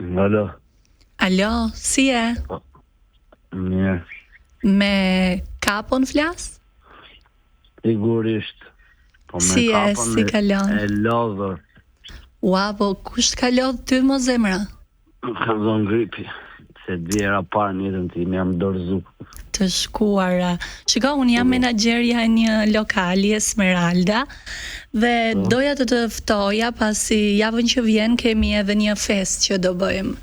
Alo. Alo, si e? Mirë. Me kapon flas? Sigurisht. Po me Si e, kapon si kalon? E lodhër. Ua, po kush ka lodh ty mo zemra? Kam dhënë gripi. Se djera parë në jetën time jam dorëzu. Të shkuara. Shiko, unë jam menaxherja e një lokali Esmeralda dhe doja të ftoja pasi javën që vjen kemi edhe një fest që do bëjmë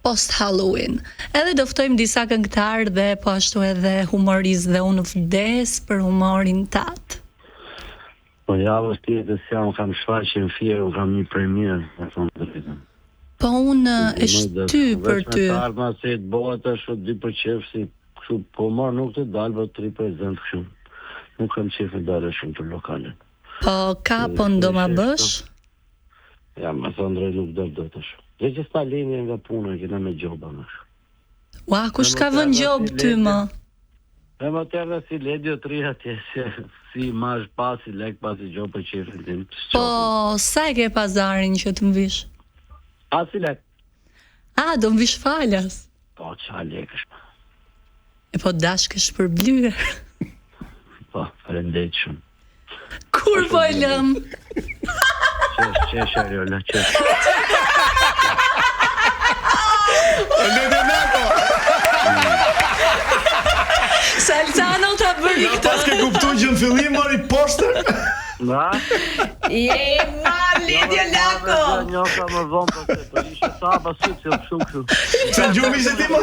post Halloween. Edhe do ftojmë disa këngëtar dhe po ashtu edhe humorist dhe unë vdes për humorin tat. Po javës tjetër jam kam shfaqje në Fier, unë kam një premier, me thonë të drejtën. Po unë e shty për ty. Veç me të ardhma se të bëhet ashtu 2% si kështu, po marr nuk të dalë, po 3% kështu. Nuk kam qef të dalë shumë të lokale. Po kapon do ma bësh? Ja, me thonë drejt nuk do të shumë. Dhe që sta linje nga puna, kena me gjoba më shumë. Ua, kush ka vën gjob ty më? E më tërë si ledjo 3 atje, si mash pasi, lek pasi gjob për qefin tim. Po, sa e ke pazarin që të mvish? A si lek? A, do mvish falas? Po, qa lek është. E po dashkësh për blyer. Po, falendet shumë. Kur po e lëm? Qesh, Ariola, qesh. Ledjo Lako! Salzano ta bëri këtë. Pas ke kuptu që në fillim mori poster? Na? Je ma Ledjo Lako! Një ka më vonë, po se, po ishe sa pasit që shumë kështu. Se në gjumë ishte ti më?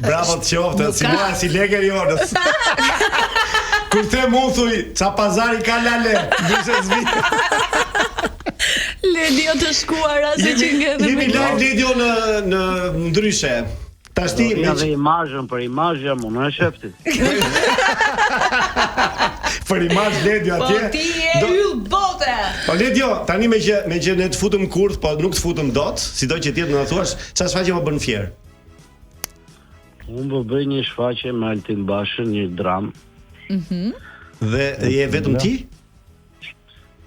Bravo të qoftë, si leger i orës. Kur them unë thuj, qa pazari ka lale, dyshe zvi. Ledjo të shkuara se që nga dhe Jemi live Ledjo në ndryshe. Tashti Ja dhe imazhën, për imazh jam unë, e shefti. për imazh Ledjo atje. Po ti e yll bote. Po Ledjo, tani me që ne të futëm kurth, po nuk të futëm dot, sido që tjetë në thuash, qa shfaqe më bën fjerë? Unë po bëj një shfaqje me Altin Bashën, një dram. Dhe je vetëm ti?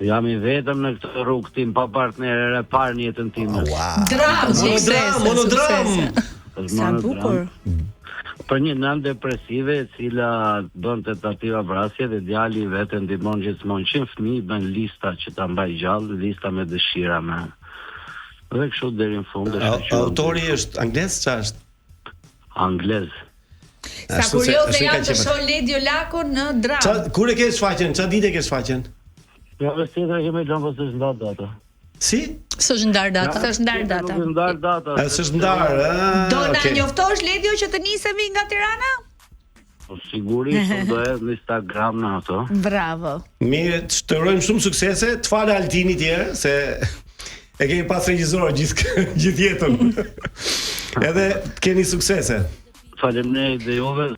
Jam i vetëm në këtë rrugë tim pa partner e parë në jetën time. Dram, monodram. Sa bukur. Për një nënë depresive e cila bën tentativa vrasje dhe djali vetë ndihmon gjithmonë 100 fëmijë bën lista që ta mbaj gjallë, lista me dëshira me. Dhe kështu deri në fund e shoqëron. Autori është anglez, çfarë është? Anglez. Sa kurioze janë të shoh Ledjo Lako në dram. Kur e ke shfaqen? Çfarë ditë e ke shfaqen? Ja, vështirë kemi lënë pas së ndar data. Si? S'është ndar data. S'është ndar data. Nuk ndar data. S'është ndar. Do na njoftosh Ledjo që të nisemi nga Tirana? Po sigurisht do edhe në Instagram në ato. Bravo. Mirë, të shtojmë shumë suksese, të falë Altini tjerë se e kemi pas regjizor gjithë jetën. Edhe të keni suksese. Faleminderit dhe juve.